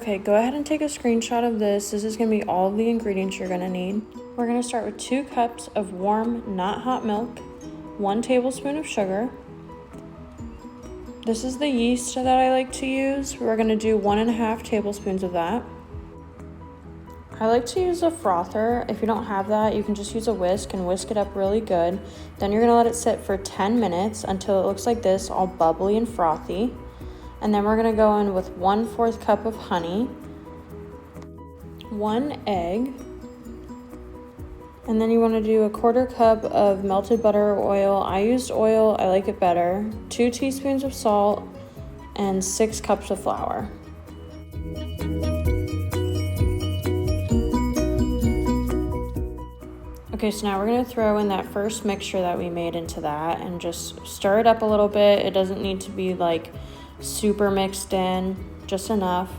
Okay, go ahead and take a screenshot of this. This is gonna be all of the ingredients you're gonna need. We're gonna start with 2 cups of warm, not hot milk, 1 tablespoon of sugar. This is the yeast that I like to use. We're gonna do 1.5 tablespoons of that. I like to use a frother. If you don't have that, you can just use a whisk and whisk it up really good. Then you're gonna let it sit for 10 minutes until it looks like this, all bubbly and frothy. And then we're gonna go in with 1/4 cup of honey, 1 egg, and then you wanna do 1/4 cup of melted butter or oil. I used oil, I like it better, 2 teaspoons of salt, and 6 cups of flour. Okay, so now we're gonna throw in that first mixture that we made into that and just stir it up a little bit. It doesn't need to be like super mixed in, just enough.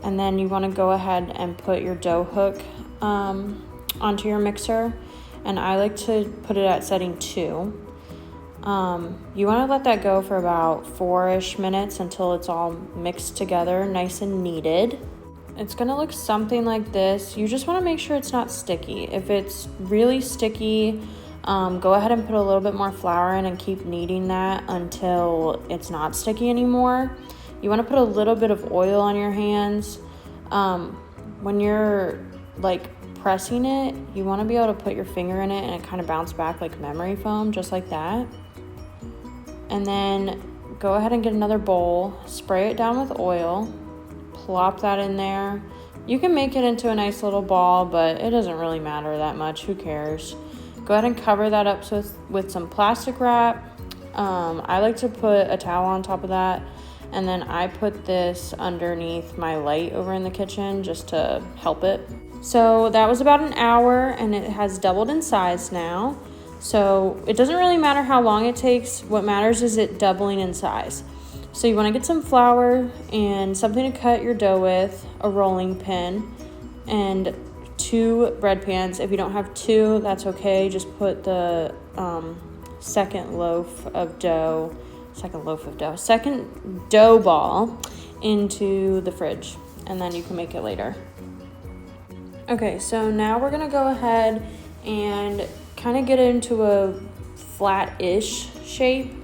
And then you wanna go ahead and put your dough hook onto your mixer. And I like to put it at setting 2. You wanna let that go for about 4-ish minutes until it's all mixed together, nice and kneaded. It's gonna look something like this. You just wanna make sure it's not sticky. If it's really sticky, go ahead and put a little bit more flour in and keep kneading that until it's not sticky anymore. You wanna put a little bit of oil on your hands. When you're like pressing it, you wanna be able to put your finger in it and it kind of bounce back like memory foam, just like that. And then go ahead and get another bowl, spray it down with oil, plop that in there. You can make it into a nice little ball, but it doesn't really matter that much, who cares? Go ahead and cover that up with some plastic wrap. I like to put a towel on top of that, and then I put this underneath my light over in the kitchen just to help it. So that was about an hour, and it has doubled in size now. So it doesn't really matter how long it takes. What matters is it doubling in size. So you want to get some flour and something to cut your dough with, a rolling pin, and 2 bread pans. If you don't have 2, that's okay. Just put the second dough ball into the fridge, and then you can make it later. Okay, so now we're gonna go ahead and kind of get it into a flat-ish shape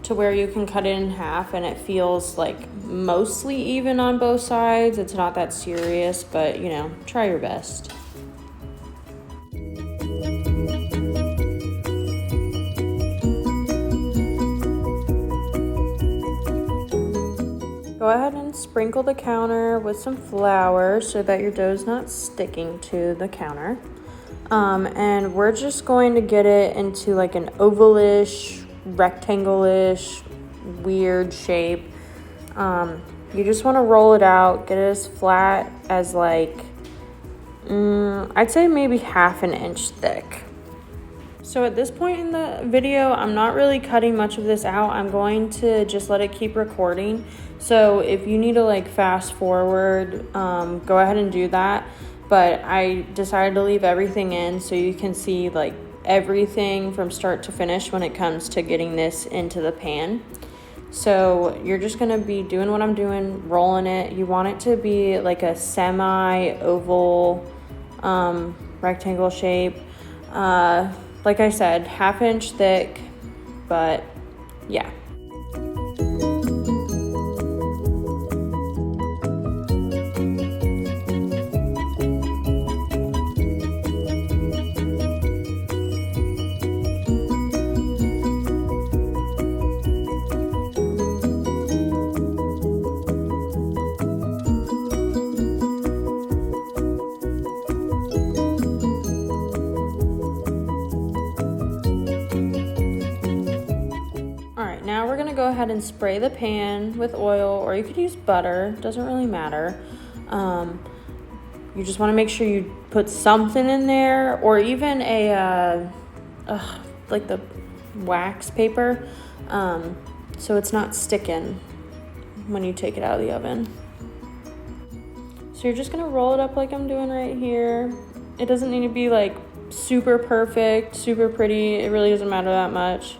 to where you can cut it in half and it feels like mostly even on both sides. It's not that serious, but you know, try your best. Go ahead and sprinkle the counter with some flour so that your dough's not sticking to the counter. And we're just going to get it into like an ovalish, rectangle-ish, weird shape. You just want to roll it out, get it as flat as like, I'd say maybe 1/2 inch thick. So at this point in the video, I'm not really cutting much of this out. I'm going to just let it keep recording. So if you need to like fast forward, go ahead and do that. But I decided to leave everything in so you can see like everything from start to finish when it comes to getting this into the pan. So you're just gonna be doing what I'm doing, rolling it. You want it to be like a semi-oval rectangle shape. Like I said, 1/2 inch thick, but yeah. Now we're gonna go ahead and spray the pan with oil, or you could use butter, doesn't really matter. You just wanna make sure you put something in there, or even like the wax paper, so it's not sticking when you take it out of the oven. So you're just gonna roll it up like I'm doing right here. It doesn't need to be like super perfect, super pretty. It really doesn't matter that much.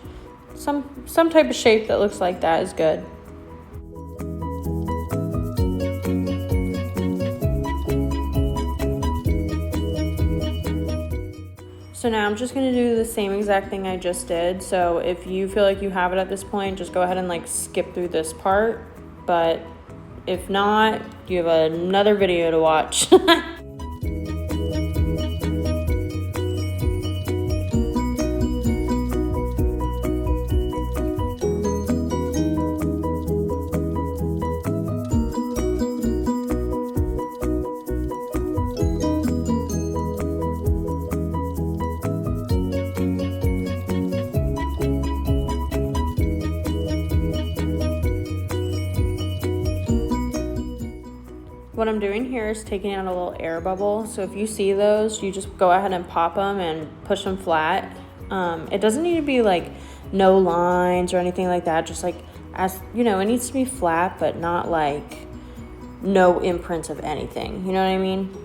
Some type of shape that looks like that is good. So now I'm just gonna do the same exact thing I just did. So if you feel like you have it at this point, just go ahead and like skip through this part. But if not, you have another video to watch. What I'm doing here is taking out a little air bubble. So if you see those, you just go ahead and pop them and push them flat. It doesn't need to be like no lines or anything like that. Just like, as you know, it needs to be flat, but not like no imprints of anything. You know what I mean?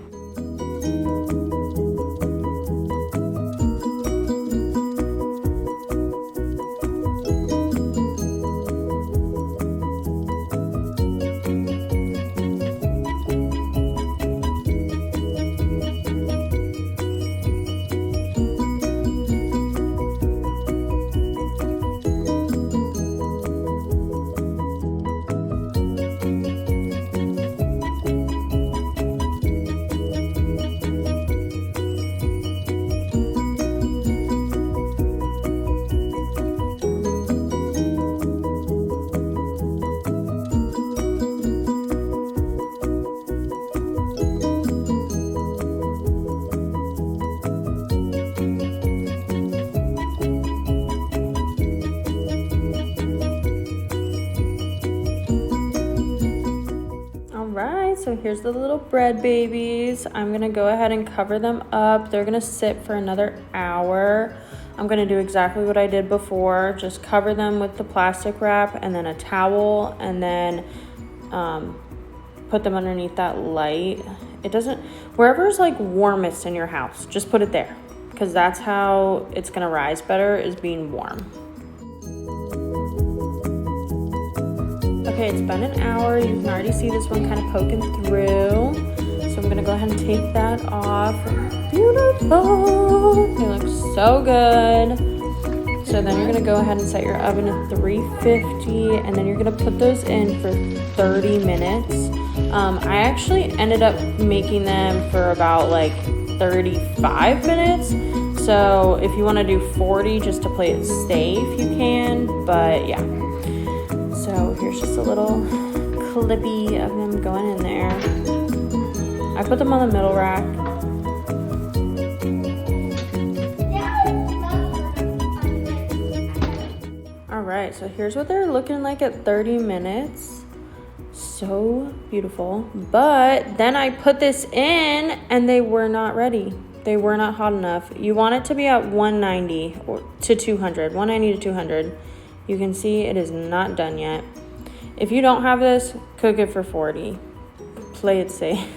So here's the little bread babies. I'm gonna go ahead and cover them up. They're gonna sit for another hour. I'm gonna do exactly what I did before. Just cover them with the plastic wrap and then a towel, and then put them underneath that light. It doesn't, wherever's like warmest in your house, just put it there, because that's how it's gonna rise better, is being warm. Okay, it's been an hour. You can already see this one kind of poking through. So I'm gonna go ahead and take that off. Beautiful. They look so good. So then you're gonna go ahead and set your oven to 350, and then you're gonna put those in for 30 minutes. I actually ended up making them for about like 35 minutes. So if you wanna do 40 just to play it safe, you can, but yeah. So here's just a little clippy of them going in there. I put them on the middle rack. All right, so here's what they're looking like at 30 minutes. So beautiful. But then I put this in and they were not ready. They were not hot enough. You want it to be at 190 to 200, 190 to 200. You can see it is not done yet. If you don't have this, cook it for 40. Play it safe.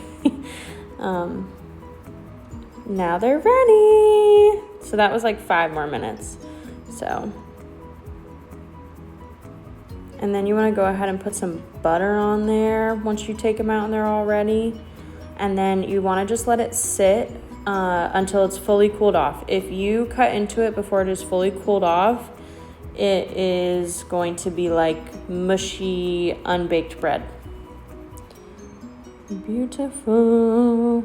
Now they're ready. So that was like 5 more minutes. So, and then you want to go ahead and put some butter on there once you take them out and they're all ready. And then you want to just let it sit until it's fully cooled off. If you cut into it before it is fully cooled off, it is going to be like mushy, unbaked bread. Beautiful.